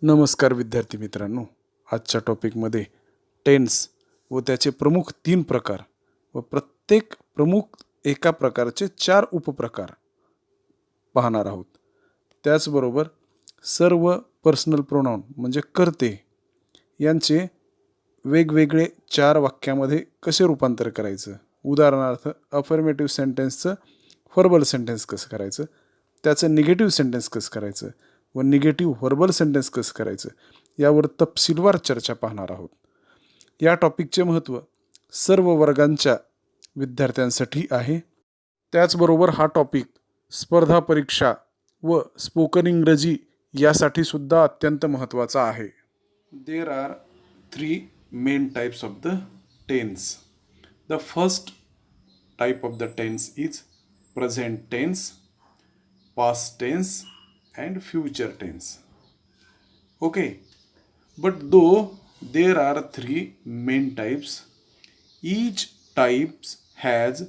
नमस्कार विद्यार्थी मित्रांनो, आजच्या टॉपिकमध्ये टेन्स व त्याचे प्रमुख 3 प्रकार व प्रत्येक प्रमुख एका प्रकारचे 4 उपप्रकार पाहणार आहोत. त्याचबरोबर सर्व पर्सनल प्रोनाउन म्हणजे कर्ते यांचे वेगवेगळे 4 वाक्यामध्ये कसे रूपांतर करायचं. उदाहरणार्थ अफर्मेटिव्ह सेंटेन्सचं व्हर्बल सेंटेन्स कसं करायचं, त्याचं निगेटिव्ह सेंटेन्स कसं करायचं व निगेटिव्ह व्हर्बल सेंटेन्स कसं करायचं यावर तपशीलवार चर्चा पाहणार आहोत. या टॉपिकचे महत्त्व सर्व वर्गांच्या विद्यार्थ्यांसाठी आहे. त्याचबरोबर हा टॉपिक स्पर्धा परीक्षा व स्पोकन इंग्रजी यासाठी सुद्धा अत्यंत महत्त्वाचा आहे. There are 3 main types of the tense. The first type of the tense is present tense, past tense and future tense. Okay, but though there are 3 main types, each type has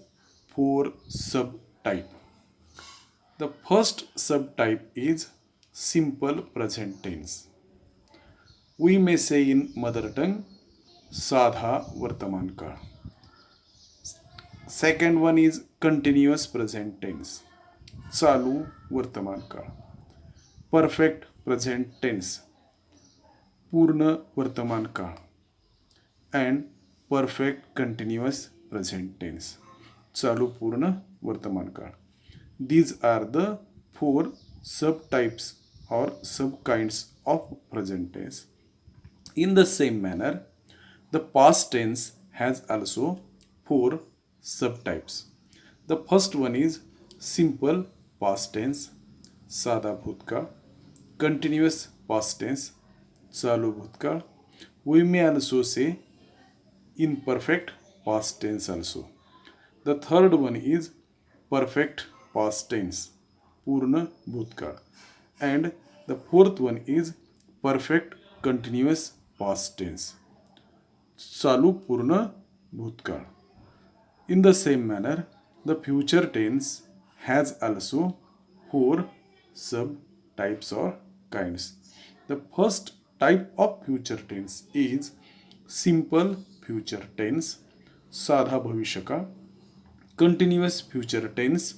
4 subtype. The first subtype is simple present tense. We may say in mother tongue साधा वर्तमान काळ. Second one is continuous present tense, चालू वर्तमान काळ. Perfect present tense, पूर्ण वर्तमान काळ. And perfect continuous present tense, चालू पूर्ण वर्तमान काळ. These are the 4 sub types or sub kinds of present tense. In the same manner, the past tense has also 4 subtypes. The first one is simple past tense, साधा भूतकाळ. Continuous past tense, चालू भूतकाळ. We may also say imperfect past tense also. The third one is perfect past tense, पूर्ण भूतकाळ. And the fourth one is perfect continuous past tense, चालू पूर्ण भूतकाळ. In the same manner, the future tense has also 4 subtypes or kinds. The first type of future tense is simple future tense, साधा भविष्यकाळ. Continuous future tense,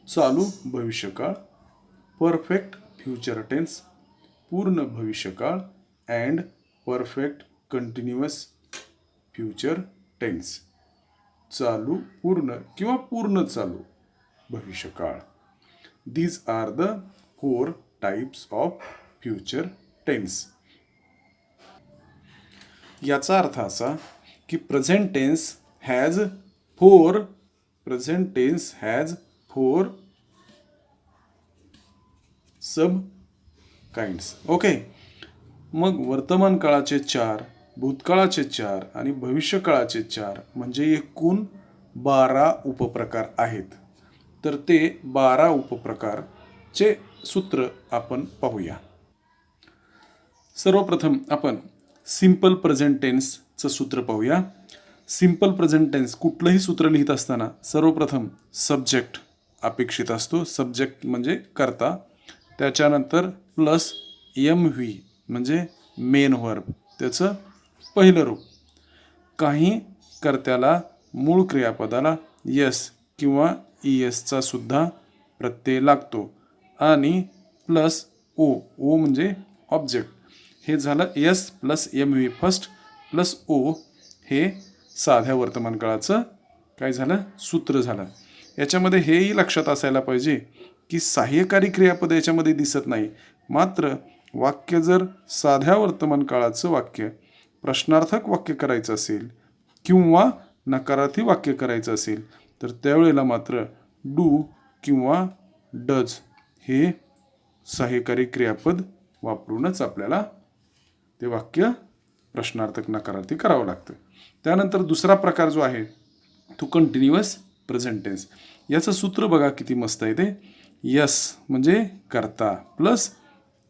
चालू भविष्यकाळ. Perfect future tense, पूर्ण भविष्यकाळ. And perfect continuous future tense, चालू पूर्ण किंवा पूर्ण चालू भविष्यकाळ. These are the 4 types of future tense. याचा अर्थ असा की present tense has 4 sub kinds. Okay, मग वर्तमान काळाचे 4, भूतकाळाचे 4 आणि भविष्यकाळाचे 4 म्हणजे एकूण 12 उपप्रकार आहेत. तर ते 12 उपप्रकारचे सूत्र आपण पाहूया. सर्वप्रथम आपण सिंपल प्रेझेंट टेन्सचं सूत्र पाहूया. सिंपल प्रेझेंट टेन्स कुठलंही सूत्र लिहित असताना सर्वप्रथम सब्जेक्ट अपेक्षित असतो. सब्जेक्ट म्हणजे कर्ता, त्याच्यानंतर प्लस MV म्हणजे मेन व्हर्ब, त्याचं पहिलं रूप. काही कर्त्याला मूळ क्रियापदाला यस किंवा ESचा सुद्धा प्रत्यय लागतो. आणि प्लस ओ म्हणजे ऑब्जेक्ट. हे झालं S plus MV first plus O, हे साध्या वर्तमान काळाचं काय झालं सूत्र झालं. याच्यामध्ये हेही लक्षात असायला पाहिजे की सहाय्यकारी क्रियापद याच्यामध्ये दिसत नाही. मात्र वाक्य जर साध्या वर्तमान काळाचं वाक्य प्रश्नार्थक वाक्य करायचं असेल किंवा नकारार्थी वाक्य करायचं असेल तर त्यावेळेला मात्र डू किंवा डज हे सहाय्यकारी क्रियापद वापरूनच आपल्याला ते वाक्य प्रश्नार्थक नकारार्थी करावं लागतं. त्यानंतर दुसरा प्रकार जो आहे तो कंटिन्युअस प्रेझेंट टेन्स. याचं सूत्र बघा किती मस्त आहे ते. यस म्हणजे कर्ता प्लस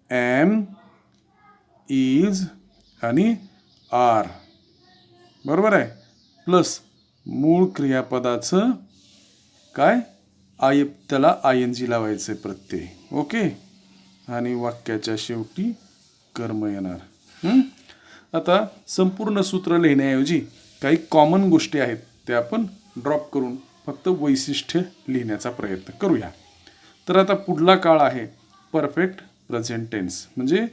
एम इज आणि आर, बरोबर आहे, प्लस मूळ क्रियापदाचं काय त्याला ING लावायचं प्रत्यय. ओके, आणि वाक्याच्या शेवटी कर्म येणार. आता संपूर्ण सूत्र लिहिण्याऐवजी काही कॉमन गोष्टी आहेत त्या आपण ड्रॉप करून फक्त वैशिष्ट्य लिहिण्याचा प्रयत्न करूया. तर आता पुढला काळ आहे परफेक्ट प्रेझेंट टेन्स म्हणजे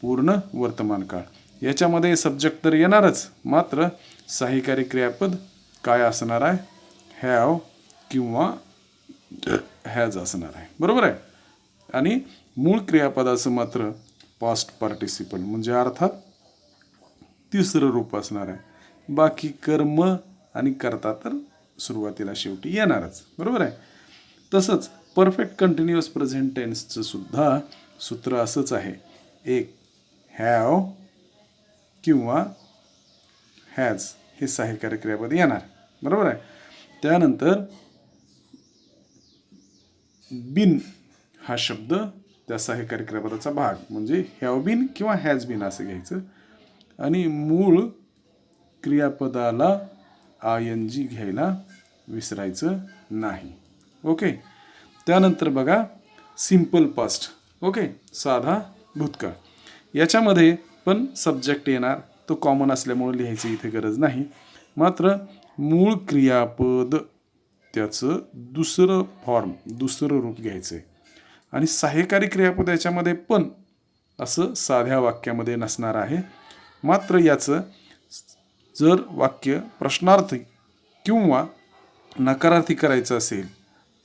पूर्ण वर्तमान काळ. याच्यामध्ये सब्जेक्ट तर येणारच, मात्र सहाय्यकारी क्रियापद काय असणार आहे? हॅव किंवा हॅज असणार आहे. बरोबर आहे. आणि मूळ क्रियापदाचं मात्र पास्ट पार्टिसिपल म्हणजे अर्थात तिसरं रूप असणार आहे. बाकी कर्म आणि कर्ता तर सुरुवातीला शेवटी येणारच. बरोबर आहे. तसंच परफेक्ट कंटिन्युअस प्रेझेंट टेन्सचं सुद्धा सूत्र असंच आहे. एक हॅव किंवा हॅज हे सहाय्यकारी क्रियापद येणार. बरोबर आहे. त्यानंतर बिन हा शब्द त्या सहाय्यकारी क्रियापदाचा भाग म्हणजे हॅव बिन किंवा हॅज बिन असं घ्यायचं. आणि मूळ क्रियापदाला ING घ्यायला विसरायचं नाही. ओके. त्यानंतर बघा सिम्पल पास्ट. ओके, साधा भूतकाळ. याच्यामध्ये पण सब्जेक्ट येणार, तो कॉमन असल्यामुळे लिहायची इथे गरज नाही. मात्र मूळ क्रियापद त्याचं दुसरं फॉर्म दुसरं रूप घ्यायचं आहे. आणि सहाय्यकारी क्रियापद याच्यामध्ये पण असं साध्या वाक्यामध्ये नसणार आहे. मात्र याचं जर वाक्य प्रश्नार्थी किंवा नकारार्थी करायचं असेल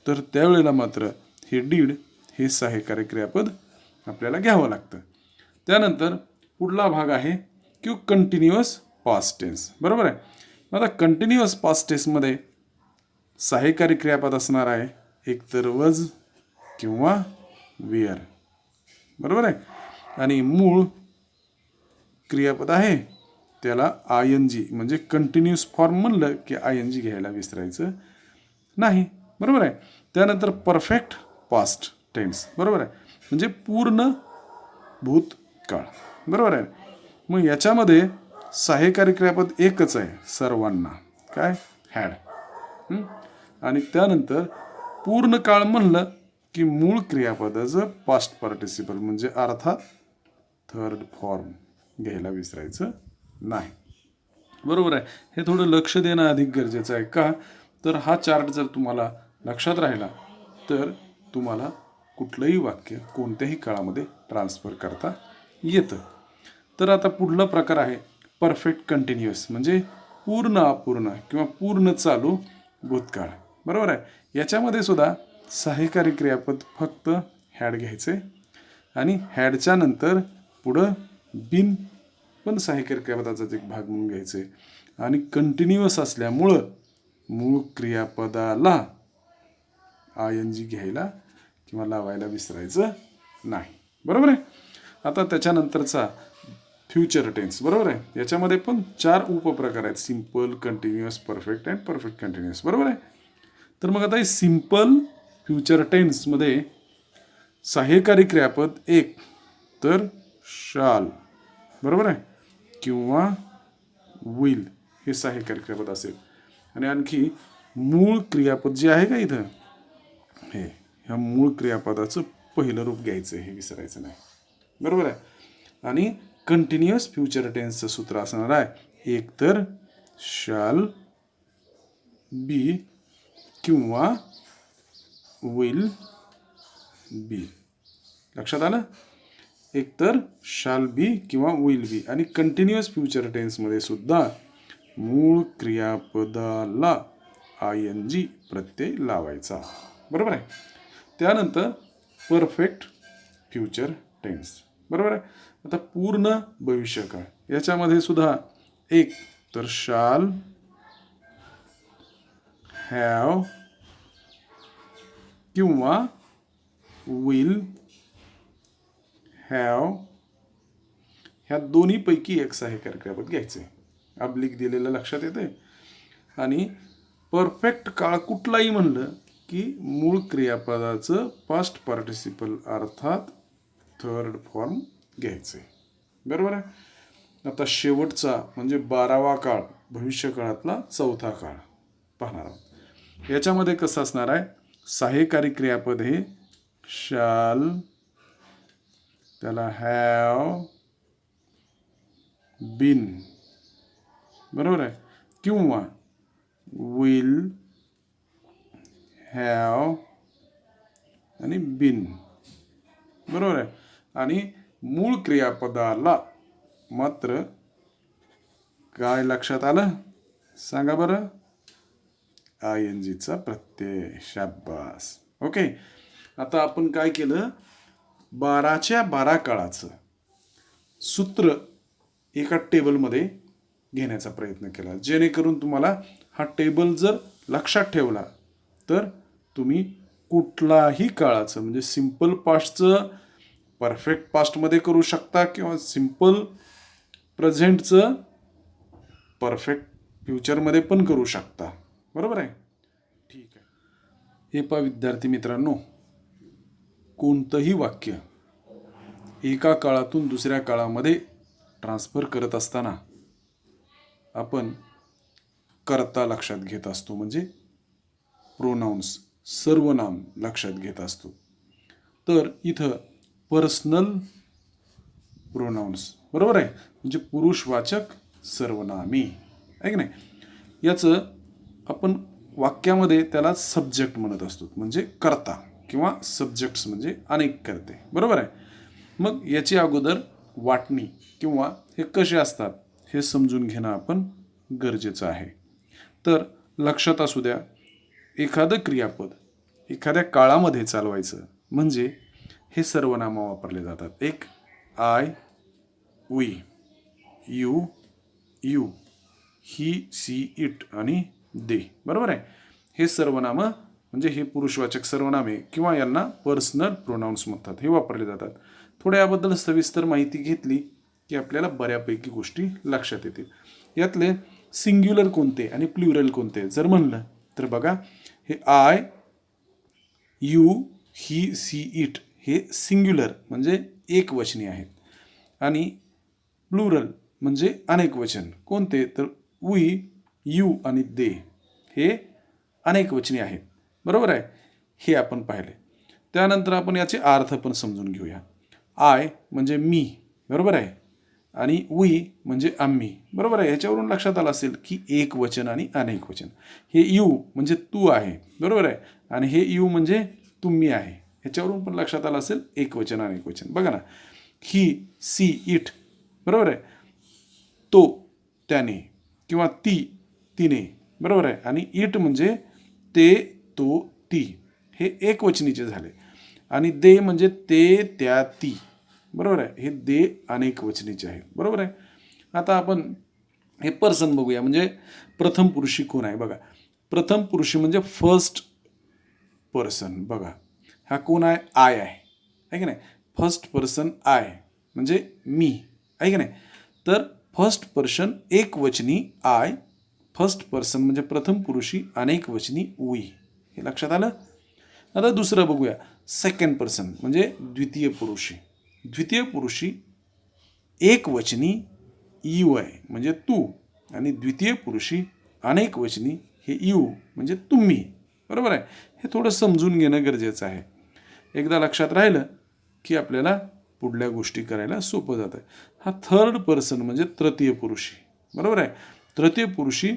तर त्यावेळेला मात्र हे डीड हे सहाय्यकारी क्रियापद आपल्याला घ्यावं लागतं. त्यानंतर पुढला भाग आहे की कंटिन्युअस पास्ट टेन्स. बरोबर आहे. आता कंटिन्युअस पास्ट टेन्समध्ये सहाय्यकारी क्रियापद असणार आहे एकतर वज किंवा वेअर. बरोबर आहे. आणि मूळ क्रियापद आहे त्याला ING म्हणजे कंटिन्युअस फॉर्म म्हणलं की ING घ्यायला विसरायचं नाही. बरोबर आहे. त्यानंतर परफेक्ट पास्ट टेन्स. बरोबर आहे. म्हणजे पूर्ण भूतकाळ. बरोबर आहे. मग याच्यामध्ये सहाय्यकारी क्रियापद एकच आहे सर्वांना, काय? हॅड. आणि त्यानंतर पूर्ण काळ म्हणलं की मूळ क्रियापदाचं पास्ट पार्टिसिपल म्हणजे अर्थात थर्ड फॉर्म घ्यायला विसरायचं नाही. बरोबर आहे. हे थोडं लक्ष देणं अधिक गरजेचं आहे. का तर हा चार्ट जर तुम्हाला लक्षात राहिला तर तुम्हाला कुठलंही वाक्य कोणत्याही काळामध्ये ट्रान्सफर करता येतं. तर आता पुढला प्रकार आहे परफेक्ट कंटिन्युअस म्हणजे पूर्ण अपूर्ण किंवा पूर्ण चालू भूतकाळ. बरोबर आहे. याच्यामध्ये सुद्धा सहाय्यकारी क्रियापद फक्त हॅड घ्यायचे आणि हॅडच्या नंतर पुढं बिन पण सहाय्यकारी क्रियापदाचाच एक भाग म्हणून घ्यायचे. आणि कंटिन्युअस असल्यामुळं मूळ क्रियापदाला ING घ्यायला किंवा लावायला विसरायचं नाही. बरोबर आहे. आता त्याच्यानंतरचा फ्युचर टेन्स. बरोबर आहे. याच्यामध्ये पण 4 उपप्रकार आहेत. Simple, continuous, perfect and perfect continuous. बरोबर आहे. तर मग आता हे सिम्पल फ्युचर टेन्समध्ये सहाय्यकारी क्रियापद एक तर शाल. बरोबर आहे. किंवा विल हे सहाय्यकारी क्रियापद असेल. आणि आणखी मूळ क्रियापद जे आहे का इथं हे ह्या मूळ क्रियापदाचं पहिलं रूप घ्यायचं हे विसरायचं नाही. बरोबर आहे. आणि कंटिन्युअस फ्युचर टेन्सचं सूत्र असणार आहे एक तर शाल बी किंवा विल बी. लक्षात आलं. एक तर शाल बी किंवा विल बी. आणि कंटिन्युअस फ्युचर टेन्समध्ये सुद्धा मूळ क्रियापदाला ING प्रत्यय लावायचा. बरोबर आहे. त्यानंतर परफेक्ट फ्युचर टेन्स. बरोबर आहे. आता पूर्ण भविष्यकाळ याच्यामध्ये सुद्धा एक तर शाल, हॅव किंवा विल हॅव ह्या दोन्हीपैकी एक सहाय्यकारी क्रियापद घ्यायचे. अब्लिक दिलेलं लक्षात येते. आणि परफेक्ट काळ कुठलाही म्हणलं की मूळ क्रियापदाचं पास्ट पार्टिसिपल अर्थात थर्ड फॉर्म घ्यायचे. बरोबर आहे. आता शेवटचा म्हणजे 12वा काळ भविष्यकाळातला चौथा काळ पाहणार आहोत. याच्यामध्ये कसं असणार आहे सहाय्यकारी क्रियापद हे शाल त्याला हॅव बीन, बरोबर आहे. किंवा विल हॅव आणि बीन, बरोबर आहे. आणि मूळ क्रियापदाला मात्र काय लक्षात आलं सांगा बरं, INGचा प्रत्यय. शाबास. ओके, आता आपण काय केलं, 12च्या 12 काळाचं सूत्र एका टेबलमध्ये घेण्याचा प्रयत्न केला, जेणेकरून तुम्हाला हा टेबल जर लक्षात ठेवला तर तुम्ही कुठलाही काळाचं म्हणजे सिंपल पास्टचं परफेक्ट पास्टमध्ये करू शकता किंवा सिंपल प्रेझेंटचं परफेक्ट फ्युचरमध्ये पण करू शकता, बरोबर आहे. ठीक आहे. हे पहा विद्यार्थी मित्रांनो, कोणतंही वाक्य एका काळातून दुसऱ्या काळामध्ये ट्रान्सफर करत असताना आपण कर्ता लक्षात घेत असतो, म्हणजे प्रोनाउन्स, सर्वनाम लक्षात घेत असतो. तर इथं पर्सनल प्रोनाउन्स, बरोबर आहे, म्हणजे पुरुषवाचक सर्वनामी आहे की नाही. याचं आपण वाक्यामध्ये त्याला सब्जेक्ट म्हणत असतो, म्हणजे कर्ता किंवा सब्जेक्ट्स म्हणजे अनेक कर्ते, बरोबर आहे. मग याची अगोदर वाटणी किंवा हे कसे असतात हे समजून घेणं आपण गरजेचं आहे. तर लक्षात असू द्या, एखादं क्रियापद एखाद्या काळामध्ये चालवायचं म्हणजे हे सर्वनाम वापरले जातात. एक I, we, you, he, she, it आणि दे, बरोबर आहे. हे सर्वनाम म्हणजे हे पुरुषवाचक सर्वनामे किंवा यांना पर्सनल प्रोनाउन्स म्हणतात, हे वापरले जातात. थोड्या याबद्दल सविस्तर माहिती घेतली की आपल्याला बऱ्यापैकी गोष्टी लक्षात येतील. यातले सिंग्युलर कोणते आणि प्लुरल कोणते जर म्हणलं तर बघा, हे I, you, he, she, it हे सिंग्युलर म्हणजे एक वचनी आहेत आणि प्लुरल म्हणजे अनेक वचन कोणते तर वी, यू आणि दे हे अनेक वचनी आहेत, बरोबर आहे. हे आपण पाहिले. त्यानंतर आपण याचे अर्थ पण समजून घेऊया. आय म्हणजे मी, बरोबर आहे, आणि वी म्हणजे आम्ही, बरोबर आहे. ह्याच्यावरून लक्षात आलं असेल की एक वचन आणि अनेक वचन. हे यू म्हणजे तू आहे, बरोबर आहे, आणि हे यू म्हणजे तुम्ही आहे. ह्याच्यावरून पण लक्षात आलं असेल एक वचन अनेक वचन. बघा ना, ही, सी, इट, बरोबर आहे, तो त्याने किंवा ती तिने, बरोबर आहे, आणि इट म्हणजे ते, तो, ती हे एक वचनीचे झाले आणि दे म्हणजे ते, त्या, ती, बरोबर आहे. हे दे अनेक वचनीचे आहे, बरोबर आहे. आता आपण हे पर्सन बघूया, म्हणजे प्रथम पुरुषी कोण आहे बघा. प्रथम पुरुषी म्हणजे फर्स्ट पर्सन. बघा हा कोण आहे, आय आहे की नाही. फर्स्ट पर्सन आय म्हणजे मी आहे की नाही. तर फर्स्ट पर्सन एक वचनी आय, फर्स्ट पर्सन म्हणजे प्रथम पुरुषी अनेक वचनी वी, हे लक्षात आलं. आता दुसरं बघूया, सेकंड पर्सन म्हणजे द्वितीय पुरुषी. द्वितीय पुरुषी एक वचनी यू आहे म्हणजे तू, आणि द्वितीय पुरुषी अनेक वचनी हे यू म्हणजे तुम्ही, बरोबर आहे. हे थोडं समजून घेणं गरजेचं आहे. एकदा लक्षात राहिलं की आपल्याला पुढल्या गोष्टी करायला सोपं जातं. हा थर्ड पर्सन म्हणजे तृतीय पुरुषी, बरोबर आहे. तृतीय पुरुषी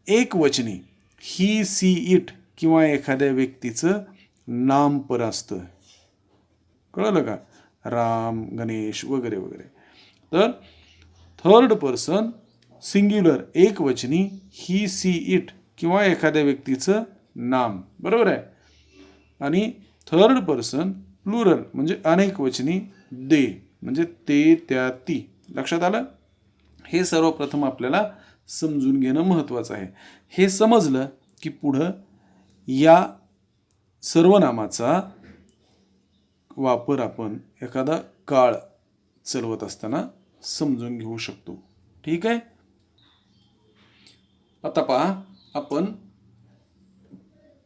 एक वचनी ही, सी, इट किंवा एखाद्या व्यक्तीचं नामपर असतं, कळलं का, राम, गणेश वगैरे वगैरे. तर थर्ड पर्सन सिंग्युलर एक वचनी ही, सी, इट किंवा एखाद्या व्यक्तीचं नाम, बरोबर आहे. आणि थर्ड पर्सन प्लुरल म्हणजे अनेक वचनी दे म्हणजे ते, त्या, ती. लक्षात आलं. हे सर्वप्रथम आपल्याला समजून घेणं महत्त्वाचं आहे. हे समजलं की पुढं या सर्वनामाचा वापर आपण एखादा काळ चालवत असताना समजून घेऊ शकतो. ठीक आहे. आता पहा, आपण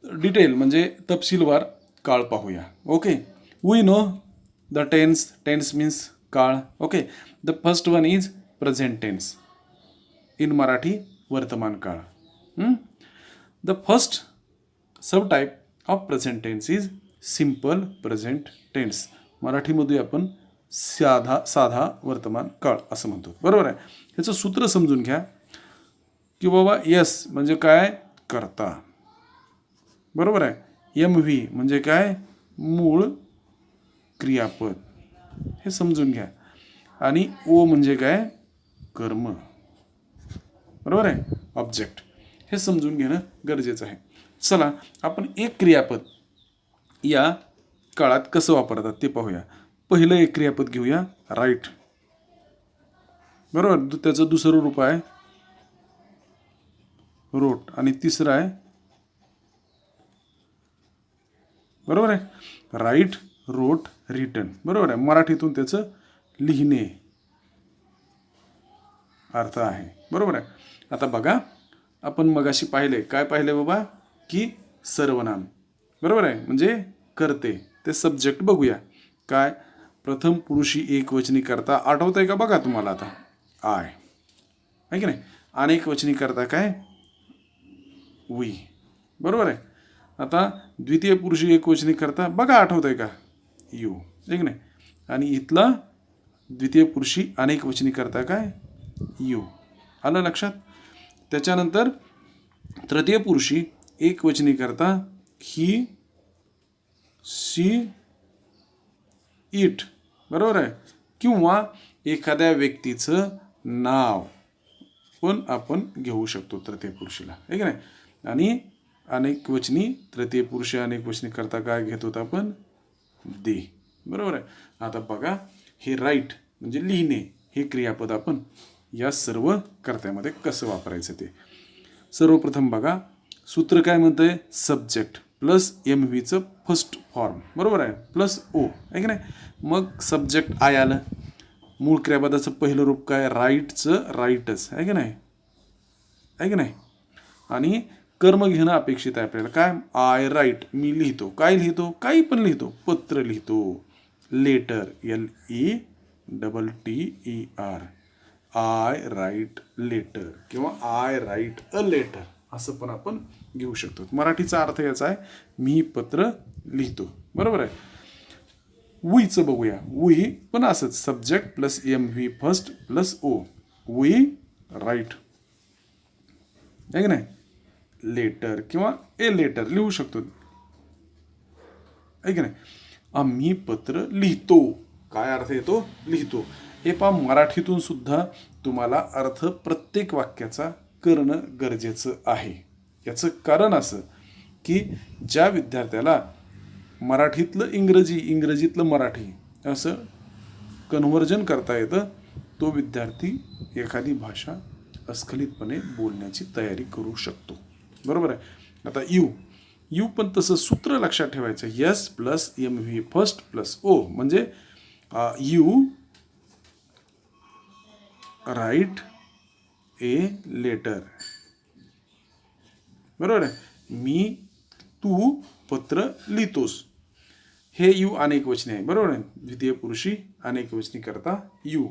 डिटेल म्हणजे तपशीलवार काळ पाहूया. Okay, we know the tense. Tense means काळ. Okay, the first one is present tense, in Marathi वर्तमान काळ. The first subtype of present tense is simple present tense. मराठीमध्ये आपण साधा वर्तमान काळ असं म्हणतो. बरोबर आहे. ह्याचं सूत्र समजून घ्या की बाबा यस म्हणजे काय, कर्ता. बरोबर आहे. MV म्हणजे काय, मूळ क्रियापद. हे समजून घ्या. आणि ओ म्हणजे काय, कर्म. बरोबर आहे, ऑब्जेक्ट. हे समजून घेणं गरजेचं आहे. चला आपण एक क्रियापद या काळात कसं वापरतात ते पाहूया. पहिलं एक क्रियापद घेऊया, राईट. बरोबर. त्याचं दुसरं रूप आहे रोट आणि तिसरं आहे, बरोबर आहे, राईट, रोट, रिटन. बरोबर आहे. मराठीतून त्याचं लिहिणे अर्थ आहे. बरोबर आहे. आता बघा, आपण मगाशी पाहिले, काय पाहिले बाबा, की सर्वनाम. बरोबर आहे, म्हणजे करते. ते सब्जेक्ट बघूया. काय, प्रथम पुरुषी एकवचनी करता आठवत आहे का बघा तुम्हाला आता, आय आहे की नाही. अनेक वचनी करता काय, वी. बरोबर आहे. आता द्वितीय पुरुषी एकवचनी करता बघा आठवत आहे का, यू आहे की नाही. आणि इथला द्वितीय पुरुषी अनेक वचनी करता काय, यू. आलं लक्षात. त्याच्यानंतर तृतीय पुरुषी एकवचनी करता ही, शी, इट. बरोबर आहे. किंवा एखाद्या व्यक्तीचं नाव पण आपण घेऊ शकतो तृतीय पुरुषीला, आहे की नाही. आणि अनेक वचनी तृतीय पुरुषी अनेक वचनी करता काय घेतो आपण, दे. बरोबर आहे. आता बघा, हे राईट म्हणजे लिहिणे हे क्रियापद आपण या सर्व कर्त्यामध्ये कसं वापरायचं ते. सर्वप्रथम बघा, सूत्र काय म्हणतंय, सब्जेक्ट प्लस MVचं फर्स्ट फॉर्म. बरोबर आहे, प्लस ओ, आहे की नाही. मग सब्जेक्ट आय आलं. मूळ क्रियापदाचं पहिलं रूप काय, राईटचं राईटच, आहे की नाही, आहे की नाही. आणि कर्म घेणं अपेक्षित आहे आपल्याला. काय, आय राईट, मी लिहितो. काय लिहितो, काही पण लिहितो, पत्र लिहितो. Letter, LETTER, I write letter किंवा आय राईट अ लेटर असं पण आपण घेऊ शकतो. मराठीचा अर्थ याचा आहे, मी पत्र लिहितो. बरोबर आहे. वीचं बघूया. वी पण असंच, subject plus MV first plus O, we write, आहे की नाही, लेटर किंवा ए लेटर लिहू शकतो, आहे की नाही. आम्ही पत्र लिहितो, काय अर्थ येतो, लिहितो. हे पहा, मराठीतून सुद्धा तुम्हाला अर्थ प्रत्येक वाक्याचा करणं गरजेचं आहे. याचं कारण असं की ज्या विद्यार्थ्याला मराठीतलं इंग्रजी, इंग्रजीतलं मराठी असं कन्व्हर्जन करता येतं, तो विद्यार्थी एखादी भाषा अस्खलितपणे बोलण्याची तयारी करू शकतो. बरोबर आहे. आता यू पण तसं सूत्र लक्षात ठेवायचं, S plus MV first plus O, म्हणजे यू राईट ए लेटर. बरोबर आहे. तू पत्र लिहितोस. हे यू अनेक वचनी आहे. बरोबर आहे. द्वितीय पुरुषी अनेक वचनी करता यू.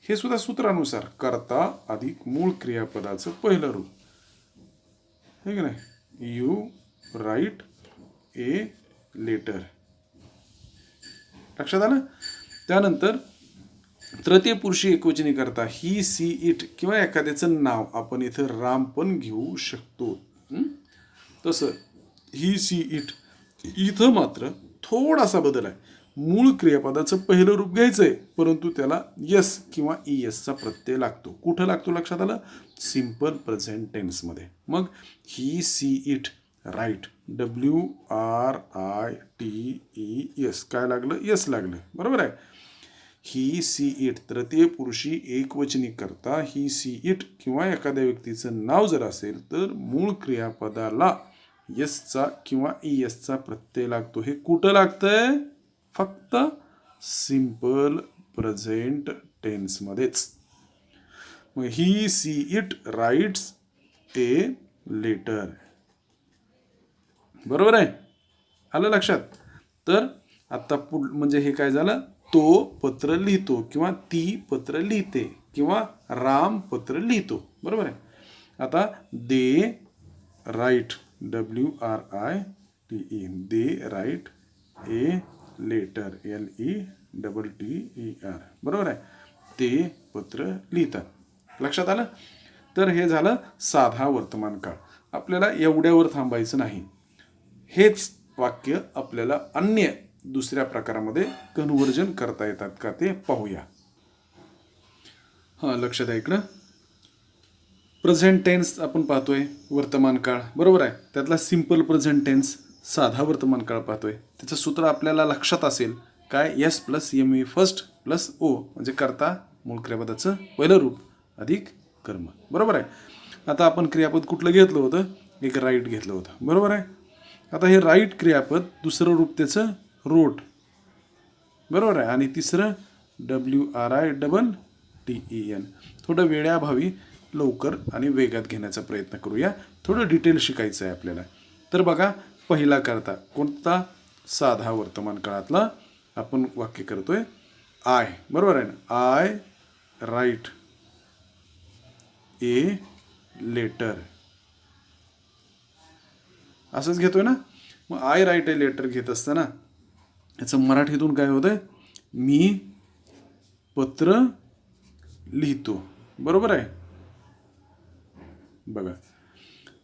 हे सुद्धा सूत्रानुसार करता अधिक मूळ क्रियापदाचं पहिलं रूप, आहे की नाही, यू राईट ए लेटर. लक्षात आलं. त्यानंतर तृतीय पुरुषी एकवचनी करता ही, सी, इट किंवा एखाद्याचं नाव आपण इथं राम पण घेऊ शकतो. तसं ही, सी, इट. इथं मात्र थोडासा बदल आहे. मूळ क्रियापदाचं पहिलं रूप घ्यायचंय, परंतु त्याला यस किंवा ESचा प्रत्यय लागतो. कुठं लागतो लक्षात आलं, सिम्पल प्रेझेंट टेन्समध्ये. मग he, she, it write, WRITES काय लागलं, यस लागलं. बरोबर आहे. ही, सी, इट तृतीय पुरुषी एकवचनी करता ही, सी, इट किंवा एखाद्या व्यक्तीचं नाव जर असेल तर मूळ क्रियापदाला यसचा किंवा ESचा प्रत्यय लागतो. हे कुठं लागतंय, फक्त सिम्पल प्रेझेंट टेन्समध्येच. मग he, she, it writes a letter. बरोबर आहे. आलं लक्षात. तर आता म्हणजे हे काय झालं, तो पत्र लिहितो किंवा ती पत्र लिहिते किंवा राम पत्र लिहितो. बरोबर आहे. आता they write, WRITE, they write a letter, LE TTER, बरोबर आहे. ते पत्र लिहितात. लक्षात आलं? तर हे झालं साधा वर्तमान काळ. आपल्याला एवढ्यावर थांबायचं नाही. हेच वाक्य आपल्याला अन्य दुसऱ्या प्रकारामध्ये कन्व्हर्जन करता येतात का ते पाहूया. हां, लक्षात आहे इकडं. प्रेझेंट टेन्स आपण पाहतोय, वर्तमान काळ, बरोबर आहे. त्यातला सिंपल प्रेझेंट टेन्स, साधा वर्तमान काळ पाहतोय. त्याचं सूत्र आपल्याला लक्षात असेल काय, S + ME फर्स्ट + O म्हणजे कर्ता मूळ क्रियापदाचं पहिलं रूप अधिक कर्म, बरोबर आहे. आता आपण क्रियापद कुठलं घेतलं होतं, एक राईट घेतलं होतं, बरोबर आहे. आता हे राईट क्रियापद दुसरं रूप त्याचं रोट, बरोबर आहे. आणि तिसरं WRITTEN. थोडं वेळाभावी लवकर आणि वेगात घेण्याचा प्रयत्न करूया. थोडं डिटेल शिकायचं आहे आपल्याला. तर बघा, पहिला कर्ता कोणता, साधा वर्तमान काळातला आपण वाक्य करतोय आय, बरोबर आहे ना. आय राईट ए लेटर, असंच घेतोय ना. मग आय राईट ए लेटर घेत असताना याचं मराठीतून काय होतंय, मी पत्र लिहितो, बरोबर आहे. बघा,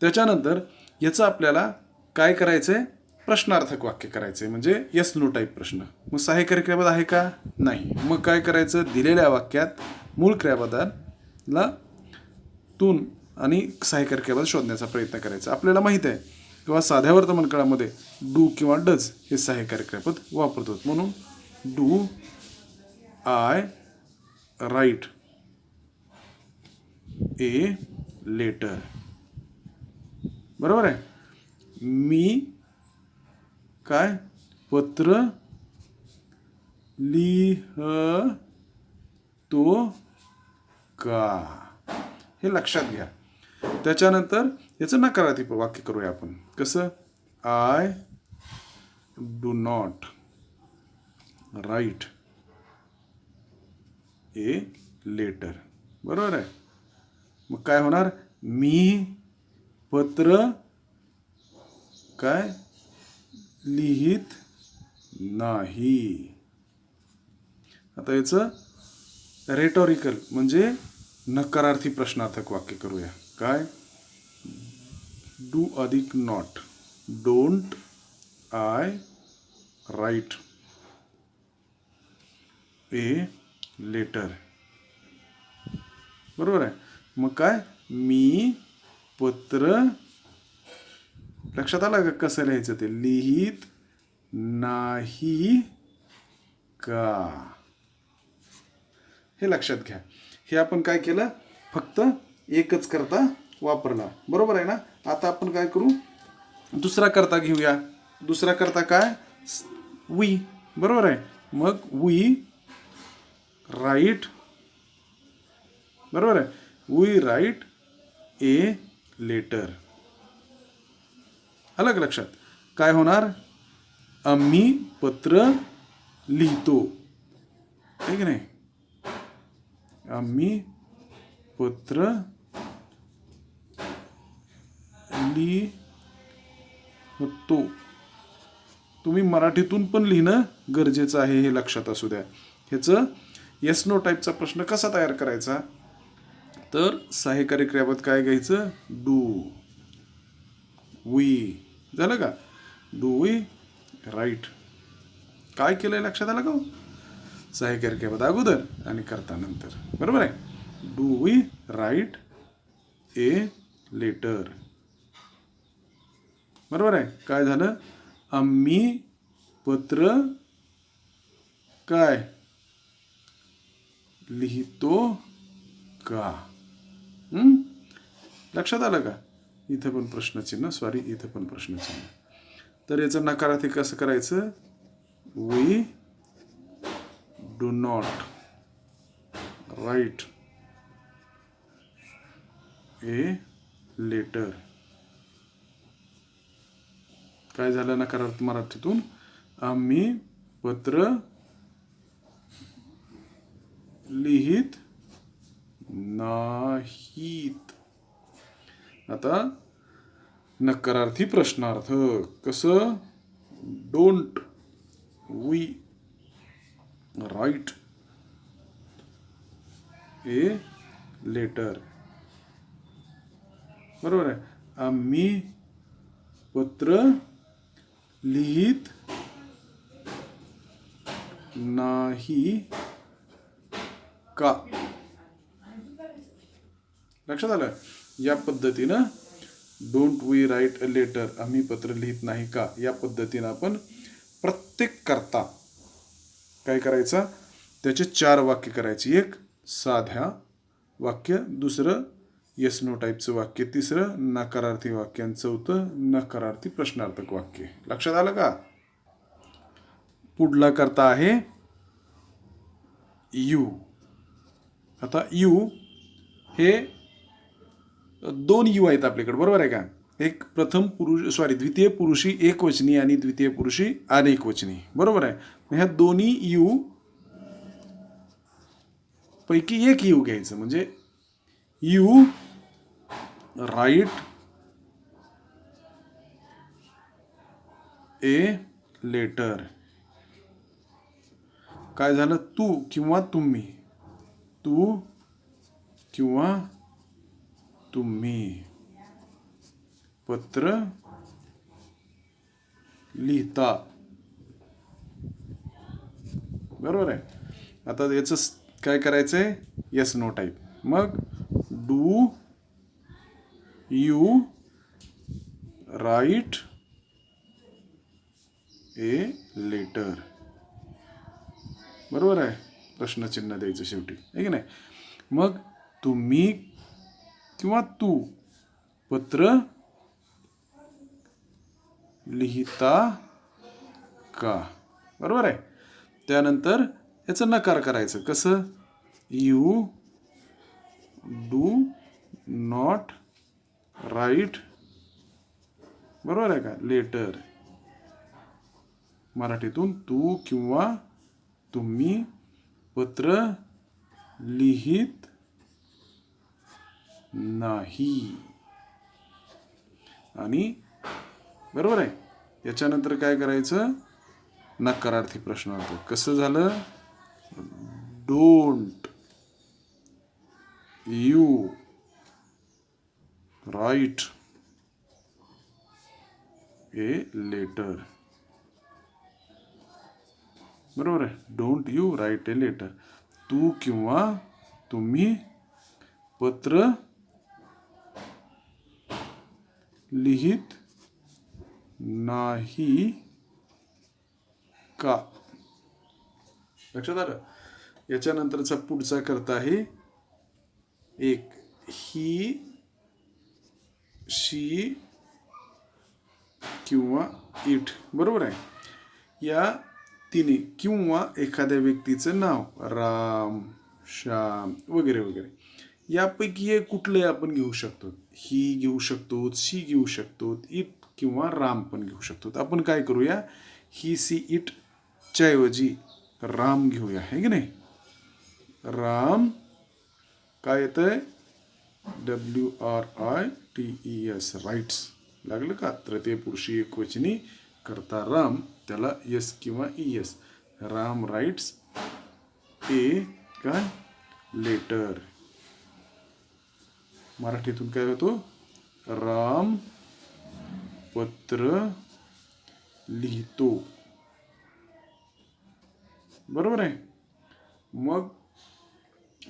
त्याच्यानंतर याचं आपल्याला काय करायचंय, प्रश्नार्थक वाक्य करायचंय, म्हणजे येस नो टाईप प्रश्न. मग सहाय्यकारी क्रियापद आहे का, नाही. मग काय करायचं, दिलेल्या वाक्यात मूळ क्रियापदाला तून आणि सहाय्यकारी क्रियापद शोधण्याचा प्रयत्न करायचा. आपल्याला माहित आहे किंवा साध्या वर्तमान काळामध्ये डू किंवा डज हे सहाय्यकारी क्रियापद वापरतो. म्हणून do I write a letter, बरोबर आहे. मी काय पत्र लिहितो का, हे लक्षात घ्या. त्याच्यानंतर याचं नकारात्मक वाक्य करूया आपण. कसं, I do not write a letter, बरोबर आहे. मग काय होणार, मी पत्र काय लिहित नाही. आता याचं रेटॉरिकल म्हणजे नकारार्थी प्रश्नार्थक वाक्य करूया. काय, डू अधिक not, don't I write a letter, बरोबर आहे. मग काय, मी पत्र, लक्षात आलं का कसं लिहायचं ते, लिहित नाही का, हे लक्षात घ्या. हे आपण काय केलं, फक्त एकच करता वापरला, बरोबर आहे ना. आता आपण काय करू, दुसरा करता घेऊया. दुसरा करता काय, वी, बरोबर आहे. मग वी राईट, बरोबर आहे, वी राईट ए लेटर. आलं का लक्षात. काय होणार, आम्ही पत्र लिहितो, आहे की नाही. आम्ही पत्र लिहितो. तुम्ही मराठीतून पण लिहिणं गरजेचं आहे, हे लक्षात असू द्या. ह्याचं येस नो टाईपचा प्रश्न कसा तयार करायचा, तर सहाय्यकारी क्रियापद काय घ्यायचं, डू वी, झालं का, डू वी राईट. काय केलंय लक्षात आलं का, सहाय्यकारी क्रियापद अगोदर आणि कर्ता नंतर, बरोबर आहे. Do we write a letter, बरोबर आहे. काय झालं, आम्ही पत्र काय लिहितो का. लक्षात आलं का. इथं पण प्रश्नचिन्ह, सॉरी इथं पण प्रश्नचिन्ह. तर याचं नकारार्थी कसं करायचं, we do not write a letter. काय झालं नकारार्थी मराठीतून, आम्ही पत्र लिहित नाहीत. आता नकारार्थी प्रश्नार्थ कसं, don't we write a letter. बरोबर आहे. आम्ही पत्र लिहित नाही का. लक्षात आलं. या पद्धतीनं don't we write a letter, आम्ही पत्र लिहित नाही का, या पद्धतीनं आपण प्रत्येक करता काय करायचा, त्याचे 4 वाक्य करायची. एक साध्या वाक्य, दुसरं येस नो टाईपचं वाक्य, तिसरं नकारार्थी वाक्य, आणि चौथं नकारार्थी प्रश्नार्थक वाक्य. लक्षात आलं का. पुढला करता आहे यू. आता यू हे 2 यू आहेत आपल्याकडे, बरोबर आहे का. एक प्रथम पुरुष द्वितीय पुरुषी एकवचनी आणि द्वितीय पुरुषी अनेकवचनी, बरोबर आहे. ह्या दोन्ही यू पैकी एक यू घ्यायचं. म्हणजे यू राईट ए लेटर. काय झालं, तू किंवा तुम्ही, तू किंवा तुम्ही पत्र लिहिता. बरोबर आहे. आता याचं काय करायचंय, येस नो टाईप. मग do you write a letter. बरोबर आहे. प्रश्नचिन्ह द्यायचं शेवटी, आहे की नाही. मग तुम्ही किंवा तू पत्र लिहिता का. बरोबर आहे. त्यानंतर याचं नकार करायचं. कसं, यू डू नॉट राईट, बरोबर आहे का, लेटर. मराठीतून तू किंवा तुम्ही पत्र लिहित नाही. आणि बरोबर आहे. याच्यानंतर काय करायचं, नकारार्थी प्रश्नार्थ. कसं झालं, don't you write a letter. बरोबर आहे. Don't you write a letter. तू किंवा तुम्ही पत्र लिहित नाही का. लक्षात आलं. याच्यानंतरचा पुढचा करता आहे एक ही, शी किंवा इट. बरोबर आहे. या तिन्ही किंवा एखाद्या व्यक्तीचं नाव, राम, श्याम वगैरे वगैरे, यापैकी एक कुठलंही आपण घेऊ शकतो. ही घेऊ शकतो, शी घेऊ शकतो, इट किंवा राम पण घेऊ शकतो. आपण काय करूया, ही, सी, इट च्या ऐवजी राम घेऊया, है की नाही. राम काय येतंय, WRITES, राईट्स. लागलं का. तृतीय पुरुषी एकवचनी करता राम, त्याला यस किंवा ES. राम राईट्स ए काय लेटर. मराठीतून काय होतो, राम पत्र लिहितो. बरोबर आहे. मग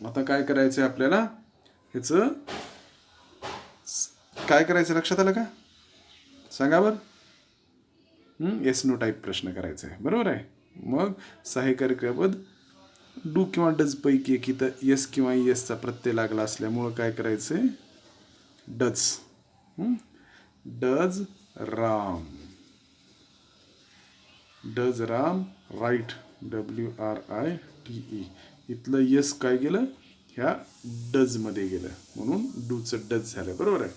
आता काय करायचं आपल्याला, ह्याचं काय करायचं लक्षात आलं का, सांगा बरं. येस नो टाईप प्रश्न करायचा आहे. बरोबर आहे. मग सहाय्यकारी क्रियापद डू किंवा डज पैकी एक, इथं येस किंवा ESचा प्रत्यय लागला असल्यामुळं काय करायचंय, does. Does Ram, does Ram write, WRITE. इथलं यस काय गेलं, ह्या डज मध्ये गेलं, म्हणून डूचं डज झालं. बरोबर आहे.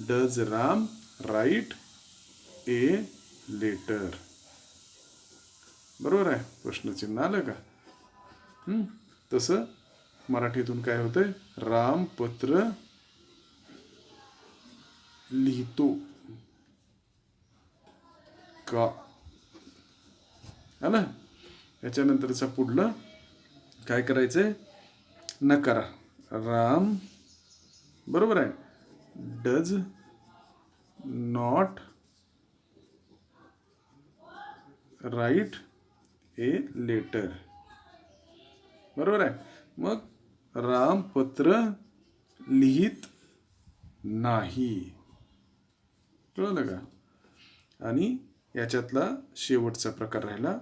Does Ram write a letter. बरोबर आहे. प्रश्नचिन्ह आलं का. तसं मराठीतून काय होतंय, राम पत्र लिहितो का. आलं. याच्यानंतरचा पुढलं काय करायचंय, नकारा. राम बरोबर आहे, does not write a letter. बरोबर आहे. मग राम पत्र लिहित नाही. कळलं का? आणि याच्यातला शेवटचा प्रकार राहिला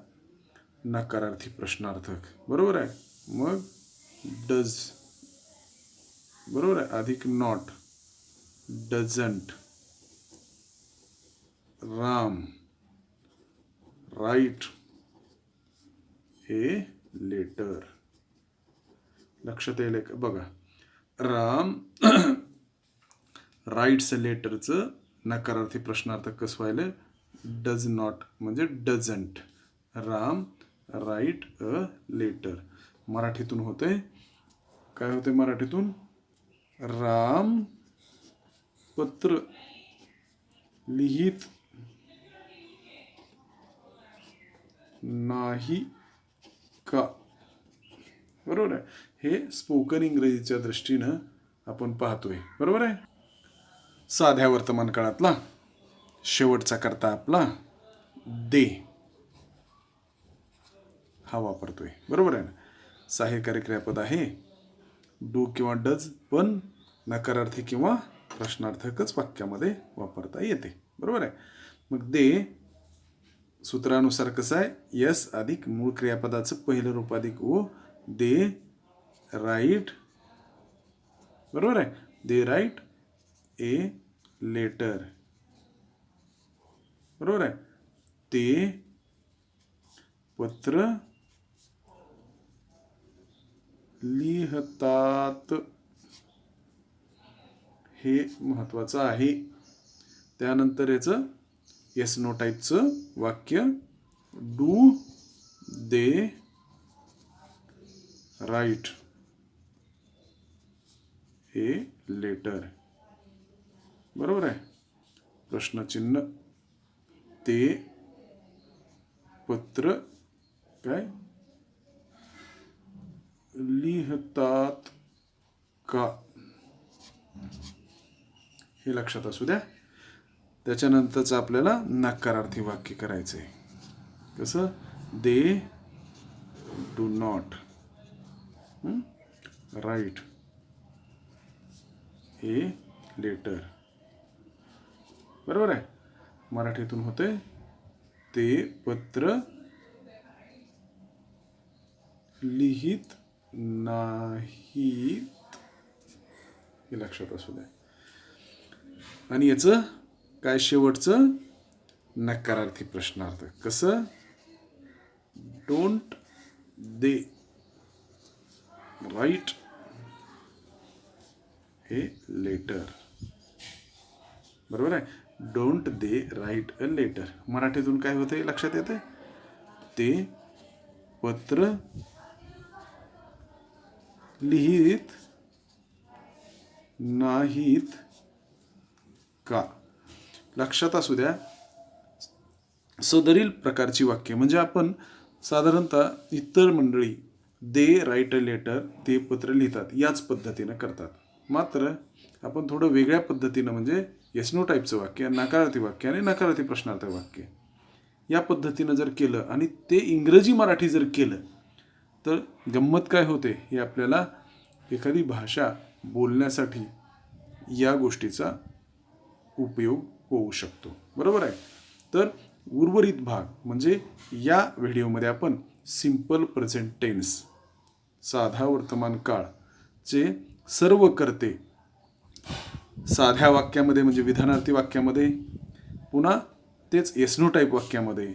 नकारार्थी प्रश्नार्थक. बरोबर आहे. मग डज बरोबर आहे, अधिक not, doesn't, Ram write a letter. लक्षात येईल का? बघा, राम राईट्स लेटरचं नकारार्थी प्रश्नार्थक कसं व्हायलं, डज नॉट म्हणजे doesn't. Ram write a letter. मराठीतून होते काय होते, मराठीतून राम पत्र लिहित नाही का. बरोबर आहे. हे स्पोकन इंग्रजीच्या दृष्टीनं आपण पाहतोय. बरोबर आहे. साध्या वर्तमान काळातला शेवटचा करता आपला दे हा वापरतोय. बरोबर आहे ना. सहाय्यकारी क्रियापद आहे डू किंवा डज, पण नकारार्थी किंवा प्रश्नार्थकच वाक्यामध्ये वापरता येते. बरोबर आहे. मग दे सूत्रानुसार कसं आहे, यस अधिक मूळ क्रियापदाचं पहिलं रूप अधिक ओ, दे राईट. बरोबर आहे. दे राईट ए लेटर. बरोबर आहे. ते पत्र लिहतात. हे महत्वाचं आहे. त्यानंतर याचं येस नो टाईपचं वाक्य, do they write a letter. बरोबर आहे. प्रश्नचिन्ह, ते पत्र काय लिहतात का, हे लक्षात असू द्या. त्याच्यानंतरच आपल्याला नकारार्थी वाक्य करायचं आहे. कसं, they do not write a letter. बरोबर आहे. मराठीतून होते ते पत्र लिहित नाहीत. हे लक्षात असू द्या. आणि याचं काय शेवटचं नकारार्थी प्रश्नार्थक कसं, don't they write a letter. बरोबर आहे. Don't they write a letter. मराठीतून काय होते लक्षात येते, ते पत्र लिहित नाहीत का. लक्षात असू द्या. सदरील प्रकारची वाक्य म्हणजे आपण साधारणतः इतर मंडळी दे राईट अ लेटर, ते पत्र लिहितात, याच पद्धतीनं करतात. मात्र आपण थोडं वेगळ्या पद्धतीनं म्हणजे येस नो टाईपचं वाक्य, नकारार्थी वाक्य आणि नकारार्थी प्रश्नार्थक वाक्य या पद्धतीनं जर केलं आणि ते इंग्रजी मराठी जर केलं तर गंमत काय होते, हे आपल्याला एखादी भाषा बोलण्यासाठी या गोष्टीचा उपयोग होऊ शकतो. बरोबर आहे. तर उर्वरित भाग म्हणजे या व्हिडिओमध्ये आपण सिंपल प्रेझेंट टेन्स, साधा वर्तमान काळचे सर्व कर्ते साध्या वाक्यामध्ये म्हणजे विधानार्थी वाक्यामध्ये, पुन्हा तेच येस नो टाईप वाक्यामध्ये,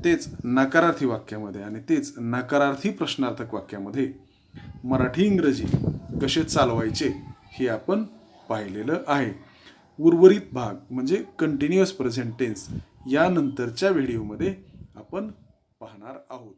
तेच नकारार्थी वाक्यामध्ये आणि तेच नकारार्थी प्रश्नार्थक वाक्यामध्ये मराठी इंग्रजी कसे चालवायचे हे आपण पाहिलेलं आहे. उर्वरित भाग म्हणजे कंटिन्युअस प्रेझेंट टेन्स यानंतरच्या व्हिडिओमध्ये आपण पाहणार आहोत.